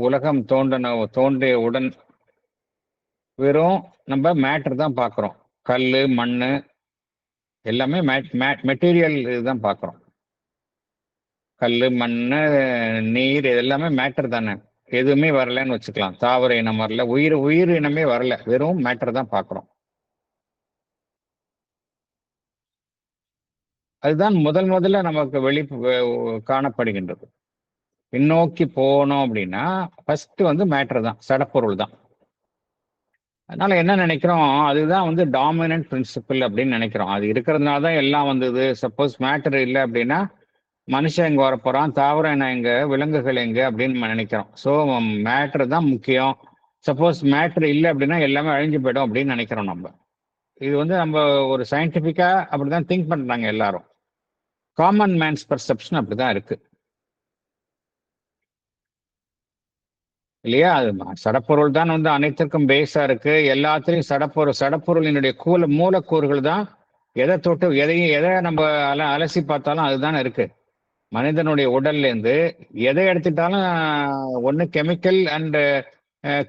உலகம் தோன்றிய உடன் வெறும் நம்ம மேட்டர் தான் பார்க்குறோம். கல், மண் எல்லாமே மெட்டீரியல் இதுதான் பார்க்குறோம். கல், மண், நீர் எல்லாமே மேட்டர் தானே. எதுவுமே வரலன்னு வச்சுக்கலாம். தாவர இனம் வரல, உயிர் இனமே வரல, வெறும் மேட்டர் தான் பார்க்குறோம். அதுதான் முதல்ல நமக்கு காணப்படுகின்றது. பின்னோக்கி போனோம் அப்படின்னா ஃபர்ஸ்ட் மேட்டர் தான், சடப்பொருள் தான். அதனால என்ன நினைக்கிறோம், அதுதான் டாமினன்ட் பிரின்சிபிள் அப்படின்னு நினைக்கிறோம். அது இருக்கிறதுனால தான் எல்லாம் வந்தது. சப்போஸ் மேட்டர் இல்லை அப்படின்னா மனுஷன் எங்க வரப்போறான், தாவரம் என்ன எங்க, விலங்குகள் எங்க அப்படின்னு நினைக்கிறோம். ஸோ மேட்டர் தான் முக்கியம். சப்போஸ் மேட்டர் இல்லை அப்படின்னா எல்லாமே அழிஞ்சு போயிடும் அப்படின்னு நினைக்கிறோம் நம்ம. இது நம்ம ஒரு சயின்டிஃபிக்கா அப்படிதான் திங்க் பண்றாங்க எல்லாரும். காமன் மேன்ஸ் பர்செப்ஷன் அப்படிதான் இருக்கு இல்லையா? அது சடப்பொருள் தான் அனைத்திற்கும் பேஸா இருக்கு. எல்லாத்திலையும் சடப்பொருளினுடைய மூலக்கூறுகள் தான். எதை நம்ம அலசி பார்த்தாலும் அதுதான் இருக்கு. மனிதனுடைய உடல்ல இருந்து எதை எடுத்துட்டாலும் ஒன்று chemical and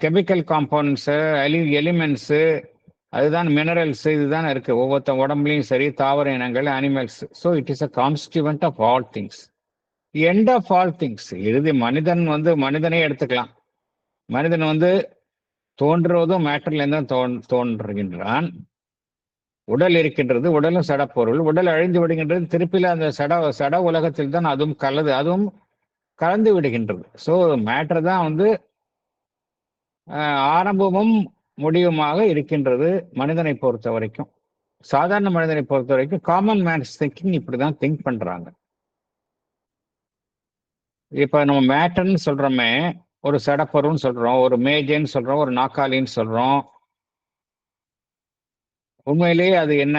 chemical compounds, elements, அதுதான் மினரல்ஸ், இதுதான் இருக்கு ஒவ்வொருத்த உடம்புலையும் சரி, தாவர இனங்கள், animals. So it is a constituent of all things, end of all things. இறுதி மனிதன் மனிதனே எடுத்துக்கலாம். மனிதன் தோன்றுவதும் மேட்டர்ல இருந்து தோன்றுகின்றான். உடல் இருக்கின்றது, உடலும் சடப்பொருள். உடல் அழிந்து விடுகின்றது, திருப்பில அந்த சட உலகத்தில் தான் அதுவும் கலந்து விடுகின்றது. ஸோ மேட்டர் தான் ஆரம்பமும் முடிவுமாக இருக்கின்றது மனிதனை பொறுத்த வரைக்கும். சாதாரண மனிதனை பொறுத்த வரைக்கும் காமன் மேன்ஸ் திங்கிங் இப்படிதான் திங்க் பண்றாங்க. இப்ப நம்ம மேட்டர்ன்னு சொல்றோமே, ஒரு சடப்பொருள்னு சொல்றோம், ஒரு மேஜைன்னு சொல்றோம், ஒரு நாக்காளின்னு சொல்றோம். உண்மையிலேயே அது என்ன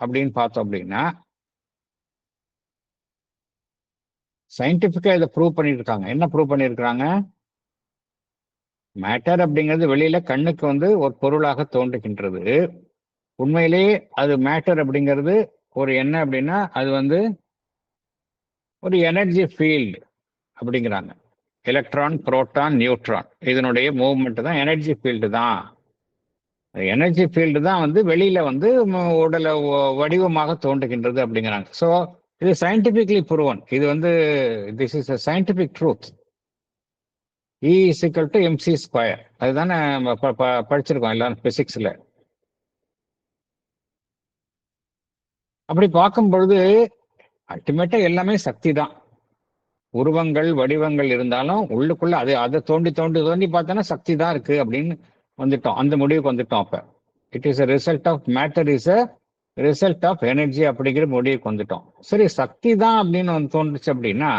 அப்படின்னு பார்த்தோம் அப்படின்னா, சயின்டிபிக்கா இதை ப்ரூவ் பண்ணிட்டு இருக்காங்க. என்ன ப்ரூவ் பண்ணியிருக்கிறாங்க? மேட்டர் அப்படிங்கிறது வெளியில கண்ணுக்கு ஒரு பொருளாக தோன்றுகின்றது. உண்மையிலேயே அது மேட்டர் அப்படிங்கிறது ஒரு என்ன அப்படின்னா, அது ஒரு எனர்ஜி ஃபீல்டு அப்படிங்கிறாங்க. எலக்ட்ரான், புரோட்டான், நியூட்ரான் இதனுடைய மூவ்மெண்ட் தான் எனர்ஜி ஃபீல்டு தான். எனர்ஜி ஃபீல்டு தான் வெளியில உடலை வடிவமாக தோன்றுகின்றது அப்படிங்கிறாங்க. ஸோ இது சயின்டிபிக்லி ப்ரூவன். இது this is a scientific truth. E is equal to mc square. அதுதானே படிச்சிருக்கோம் எல்லாரும் பிசிக்ஸ்ல. அப்படி பார்க்கும் பொழுது அல்டிமேட்டா எல்லாமே சக்தி தான். உருவங்கள், வடிவங்கள் இருந்தாலும் உள்ளுக்குள்ள அதை தோண்டி பார்த்தோன்னா சக்தி தான் இருக்கு அப்படின்னு அந்த முடிவுக்கு வந்துட்டோம். அப்ப it is a result of matter is a result of energy அப்படிங்கிற முடிவுக்கு வந்துட்டோம். சரி, சக்தி தான் அப்படின்னு தோன்றுச்சு அப்படின்னா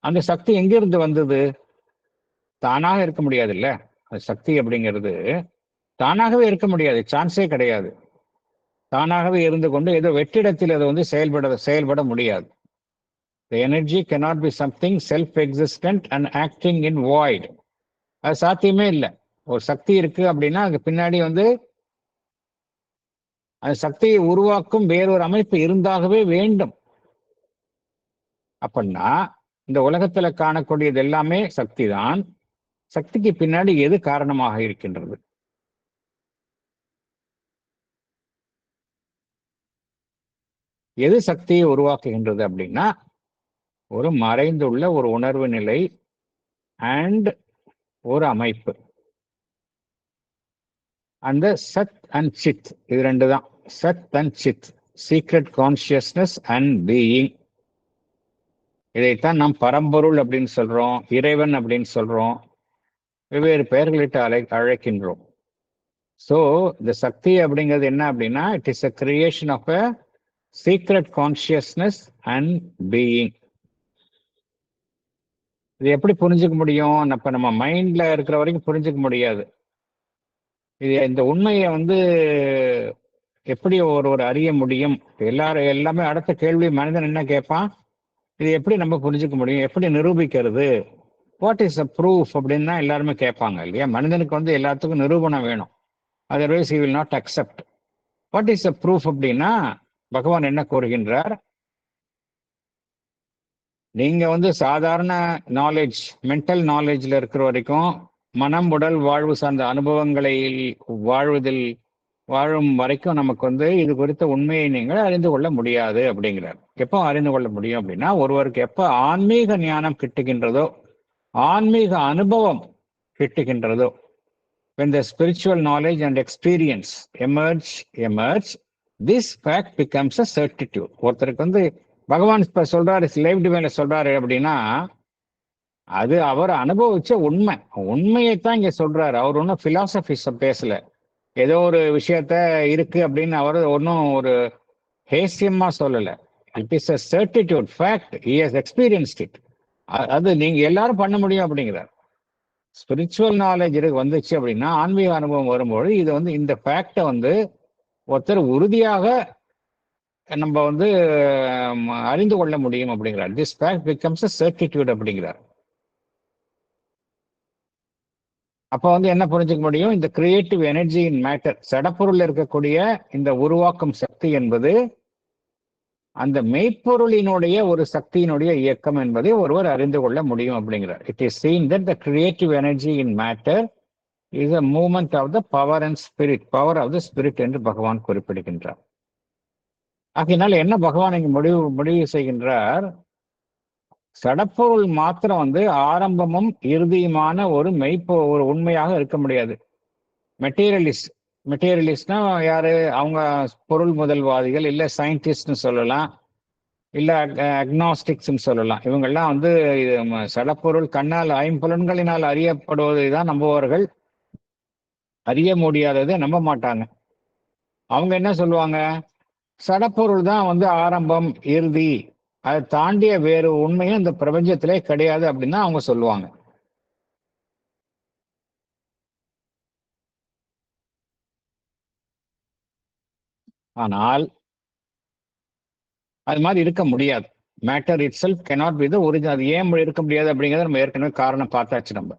அந்த சக்தி எங்கிருந்து வந்தது? தானாக இருக்க முடியாது இல்ல. அது சக்தி அப்படிங்கிறது தானாகவே இருக்க முடியாது, சான்ஸே கிடையாது. தானாகவே இருந்து கொண்டு ஏதோ வெற்றிடத்தில் அதை செயல்பட முடியாது. The energy cannot be something self-existent and acting in void. அது சாத்தியமே இல்லை. ஒரு சக்தி இருக்கு அப்படின்னா அதுக்கு பின்னாடி அந்த சக்தியை உருவாக்கும் வேறொரு அமைப்பு இருந்தாகவே வேண்டும். அப்படின்னா இந்த உலகத்துல காணக்கூடியது எல்லாமே சக்தி தான். சக்திக்கு பின்னாடி எது காரணமாக இருக்கின்றது? எது சக்தியை உருவாக்குகின்றது அப்படின்னா ஒரு மறைந்துள்ள ஒரு உணர்வு நிலை அண்ட் ஒரு அமைப்பு. அந்த சத் அண்ட் சித், இது ரெண்டு தான். சத் and Sid, secret consciousness and being. இதைத்தான் நாம் பரம்பொருள் அப்படின்னு சொல்றோம், இறைவன் அப்படின்னு சொல்றோம், வெவ்வேறு பெயர்களிட்டு அழைக்கின்றோம். ஸோ இந்த சக்தி அப்படிங்கிறது என்ன அப்படின்னா it is a creation of a secret consciousness and being. இது எப்படி புரிஞ்சுக்க முடியும்? இப்ப நம்ம மைண்ட்ல இருக்கிற வரைக்கும் புரிஞ்சுக்க முடியாது. இந்த உண்மையை எப்படி ஒரு அறிய முடியும்? எல்லாமே அடுத்த கேள்வி மனிதன் என்ன கேட்பான்? இது எப்படி நம்ம புரிஞ்சுக்க முடியும், எப்படி நிரூபிக்கிறது, வாட் இஸ் அ ப்ரூஃப் அப்படின்னு தான் எல்லாருமே கேட்பாங்க இல்லையா? மனிதனுக்கு எல்லாத்துக்கும் நிரூபணம் வேணும். Otherwise he will not accept. What is the proof அப்படின்னா பகவான் என்ன கூறுகின்றார்? நீங்க சாதாரண நாலேஜ், மென்டல் நாலேஜ்ல இருக்கிற வரைக்கும், மனம் உடல் வாழ்வு சார்ந்த அனுபவங்களை வாழும் வரைக்கும் நமக்கு இது குறித்த உண்மையை நீங்கள் அறிந்து கொள்ள முடியாது அப்படிங்கிறார். எப்போ அறிந்து கொள்ள முடியும் அப்படின்னா, ஒருவருக்கு எப்ப ஆன்மீக ஞானம் கிட்டுகின்றதோ, ஆன்மீக அனுபவம் கிட்டுகின்றதோ, when the spiritual knowledge and experience emerge, this fact becomes a certitude. ஒருத்தருக்கு பகவான் இப்ப சொல்றாரு, லைஃப் டிவைன்ல சொல்றாரு அப்படின்னா, அது அவர் அனுபவிச்ச உண்மையைத்தான் இங்க சொல்றாரு. அவர் ஒன்றும் பிலாசபிஸ் பேசல. ஏதோ ஒரு விஷயத்த இருக்கு அப்படின்னு அவர் ஒன்றும் ஒரு ஹேசியமா சொல்லல. It is a certitude fact. He has experienced it. அது நீங்க எல்லாரும் பண்ண முடியும் அப்படிங்கிறார். ஸ்பிரிச்சுவல் நாலேஜ் வந்துச்சு அப்படின்னா, ஆன்மீக அனுபவம் வரும்போது இது இந்த ஃபேக்டை ஒருத்தர் உறுதியாக நம்ம அறிந்து கொள்ள முடியும் அப்படிங்கிறார். திஸ் ஃபேக்ட் பிகம்ஸ் அ சர்டிடியூட் அப்படிங்கிறார். அப்ப என்ன புரிஞ்சுக்க முடியும்? இந்த கிரியேட்டிவ் எனர்ஜி இன் மேட்டர், சடப்பொருள் இருக்கக்கூடிய இந்த உருவாக்கும் சக்தி என்பது அந்த மெய்ப்பொருளினுடைய ஒரு சக்தியினுடைய இயக்கம் என்பதை ஒருவர் அறிந்து கொள்ள முடியும் அப்படிங்கிறார். It is seen that the creative energy in matter is a movement of the power and spirit, power of the spirit என்று பகவான் குறிப்பிடுகின்றார். ஆகையினால் என்ன பகவான் இங்கு முடிவு செய்கின்றார்? சடப்பொருள் மாத்திரம் ஆரம்பமும் இறுதியுமான ஒரு உண்மையாக இருக்க முடியாது. மெட்டீரியலிஸ்ட்னா யாரு? அவங்க பொருள் முதல்வாதிகள், இல்ல சயின்டிஸ்ட்னு சொல்லலாம், இல்ல அக்னாஸ்டிக்ஸ்ன்னு சொல்லலாம். இவங்கெல்லாம் சடப்பொருள் கண்ணால் ஐம்புலன்களினால் அறியப்படுவதை தான் நம்புவார்கள், அறிய முடியாததை நம்ப மாட்டாங்க. அவங்க என்ன சொல்லுவாங்க? சடப்பொருள் தான் ஆரம்பம் இறுதி, அதை தாண்டிய வேறு உண்மையும் இந்த பிரபஞ்சத்திலே கிடையாது அப்படின்னு அவங்க சொல்லுவாங்க. ஆனால் அது மாதிரி இருக்க முடியாது. Matter it self cannot be the original. அது ஏன் இருக்க முடியாது அப்படிங்கிறத நம்ம ஏற்கனவே காரணம் பார்த்தாச்சு. நம்ம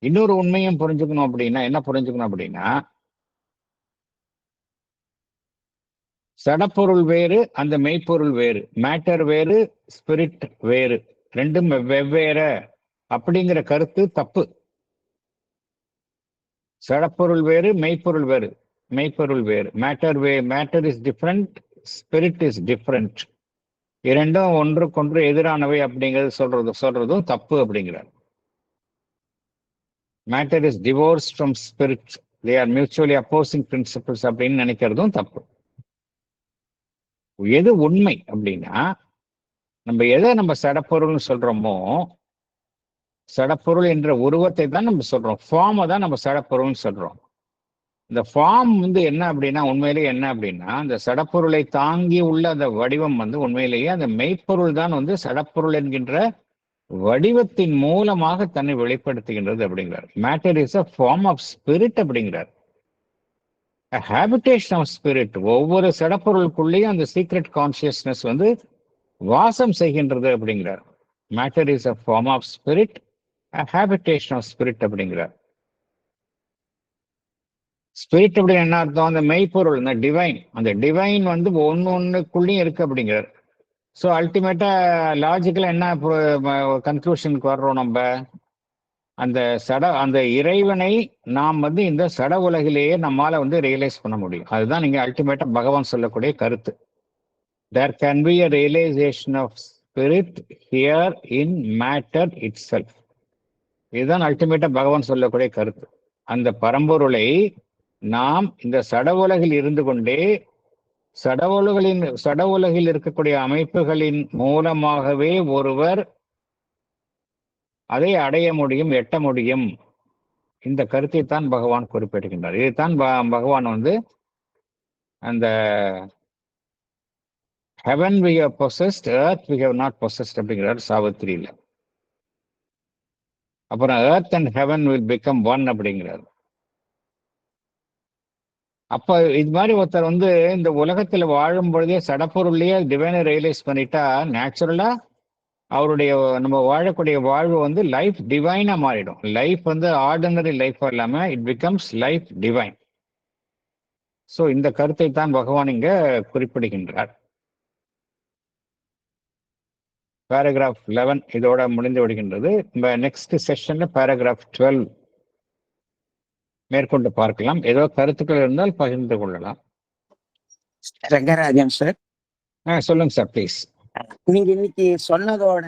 இன்னொரு உண்மையும் புரிஞ்சுக்கணும் அப்படின்னா என்ன புரிஞ்சுக்கணும் அப்படின்னா, சடப்பொருள் வேறு, அந்த மெய்ப்பொருள் வேறு. மேட்டர் வேறு, ஸ்பிரிட் வேறு, ரெண்டும் வெவ்வேற அப்படிங்கிற கருத்து தப்பு. சடப்பொருள் வேறு, மெய்ப்பொருள் வேறு. Matter is different, spirit is different. இரண்டும் ஒன்றுக்கொன்று எதிரானவை அப்படிங்கிறது சொல்றதும் தப்பு அப்படிங்கிறார். Matter is divorce from spirit, they are mutually opposing principles அப்படின்னு நினைக்கிறதும் தப்பு. எது உண்மை அப்படின்னா, நம்ம சடப்பொருள்னு சொல்றோமோ, சடப்பொருள் என்ற உருவத்தை தான் நம்ம சொல்றோம், ஃபார்மை தான் நம்ம சடப்பொருள்னு சொல்றோம். இந்த ஃபார்ம் என்ன அப்படின்னா, உண்மையிலேயே என்ன அப்படின்னா, அந்த சடப்பொருளை தாங்கி உள்ள அந்த வடிவம் உண்மையிலேயே அந்த மெய்ப்பொருள் தான் சடப்பொருள் என்கின்ற வடிவத்தின் மூலமாக தன்னை வெளிப்படுத்துகின்றது அப்படிங்கிறார். Matter is a form of spirit அப்படிங்கிறார். Habitation of spirit. ஒவ்வொரு சடப்பொருளுக்குள்ளேயும் அந்த சீக்ரெட் கான்சியஸ்னஸ் வாசம் செய்கின்றது அப்படிங்கிறார். Matter is a form of spirit, habitation of spirit அப்படிங்கிறார். ஸ்பிரிட் அப்படின்னு என்ன அர்த்தம்? அந்த மெய்ப்பொருள், அந்த டிவைன். அந்த டிவைன் ஒன்னுக்குள்ளேயும் இருக்கு அப்படிங்கிறார். ஸோ அல்டிமேட்டா லாஜிக்கலா என்ன கன்க்ளூஷனுக்கு வர்றோம்? நம்ம அந்த இறைவனை நாம் இந்த சட உலகிலேயே நம்மால ரியலைஸ் பண்ண முடியும். அதுதான் நீங்க அல்டிமேட்டா பகவான் சொல்லக்கூடிய கருத்து. There can be a realization of spirit here in matter itself. இதுதான் அல்டிமேட்டா பகவான் சொல்லக்கூடிய கருத்து. அந்த பரம்பொருளை நாம் இந்த சட உலகில் இருந்து கொண்டே சட உலகில் இருக்கக்கூடிய அமைப்புகளின் மூலமாகவே ஒருவர் அதை அடைய முடியும், எட்ட முடியும். இந்த கருத்தை தான் பகவான் குறிப்பிடுகின்றார். இதைத்தான் பகவான் அந்த heaven we have possessed, earth we have not possessed அப்படிங்கிறார் சாவித்திரியில. அப்புறம் earth and heaven will become one அப்படிங்கிறார். அப்ப இது மாதிரி ஒருத்தர் இந்த உலகத்துல வாழும் பொழுதே சடப்பொருள்லயே டிவைனை ரியலைஸ் பண்ணிட்டா, நேச்சுரலா அவருடைய நம்ம வாழக்கூடிய வாழ்வு வந்து லைஃப் டிவைனா மாறிடும். லைஃப் வந்து ஆர்டினரி லைஃப் இல்லாம it becomes life divine. So இந்த கருத்தை தான் பகவான் இங்க குறிப்பிடுகின்றார். பேராகிராஃப் 11 இதோட முடிந்து விடுகின்றது. நம்ம நெக்ஸ்ட் செஷன்ல பேராகிராஃப் 12 மேற்கொண்டு பார்க்கலாம். ஏதோ கருத்துக்கள் இருந்தால் பகிர்ந்து கொள்ளலாம். ரங்கராஜன் சார், சொல்லுங்க சார் ப்ளீஸ். நீங்க இன்னைக்கு சொன்னதோட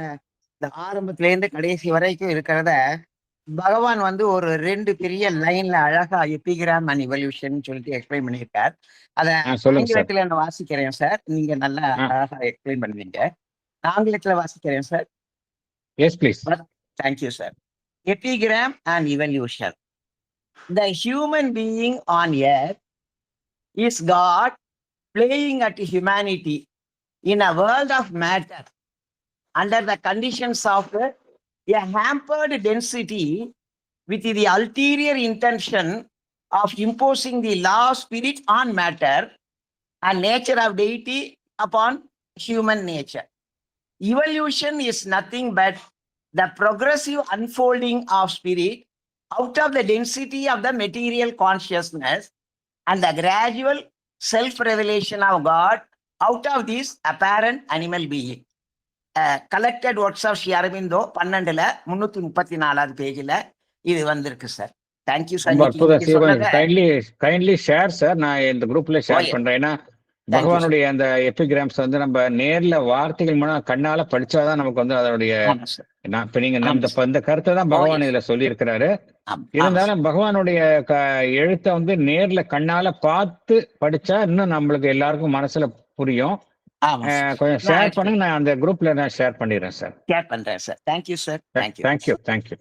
இந்த ஆரம்பத்துல இருந்து கடைசி வரைக்கும் இருக்கிறத பகவான் வந்து ஒரு 2 பெரிய லைன்ல அழகா எபிகிராம் அண்ட் இவல்யூஷன் சொல்லிட்டு எக்ஸ்பிளைன் பண்ணியிருக்கார். அதை சொல்லுங்க சார். ஆங்கிலத்துல நான் வாசிக்கிறேன் சார், நீங்க நல்லா அழகா எக்ஸ்பிளைன் பண்ணுவீங்க. நான் ஆங்கிலத்துல வாசிக்கிறேன் sir. Yes please. Thank you sir. Epigram and evolution. The human being on earth is God playing at humanity in a world of matter under the conditions of a hampered density with the ulterior intention of imposing the law of spirit on matter and nature of deity upon human nature. Evolution is nothing but the progressive unfolding of spirit out of the density of the material consciousness and the gradual self-revelation of God out of this apparent animal being. Collected works of Sri Aurobindo 12ல 334வது பேஜ்ல இது வந்திருக்கு sir. Thank you sir. Kindly share sir. நான் இந்த குரூப்ல share பண்றேன். ஏன்னா பகவானுடைய அந்த எபிகிராம்ஸ் வந்து நம்ம நேர்ல வார்த்தைகள் மூலம் கண்ணால படிச்சாதான் நமக்கு வந்து அதனுடைய இப்ப நீங்க இந்த கருத்தை தான் பகவான் இதுல சொல்லி இருக்கிறாரு. இருந்தாலும் பகவானுடைய எழுத்தை வந்து நேர்ல கண்ணால பார்த்து படிச்சா இன்னும் நம்மளுக்கு எல்லாருக்கும் மனசுல புரியும். கொஞ்சம் ஷேர் பண்ணுங்க. நான் அந்த குரூப்ல நான் ஷேர் பண்ணிடுறேன் சார். ஷேர் பண்றேன் சார். Thank you sir. தேங்க்யூ.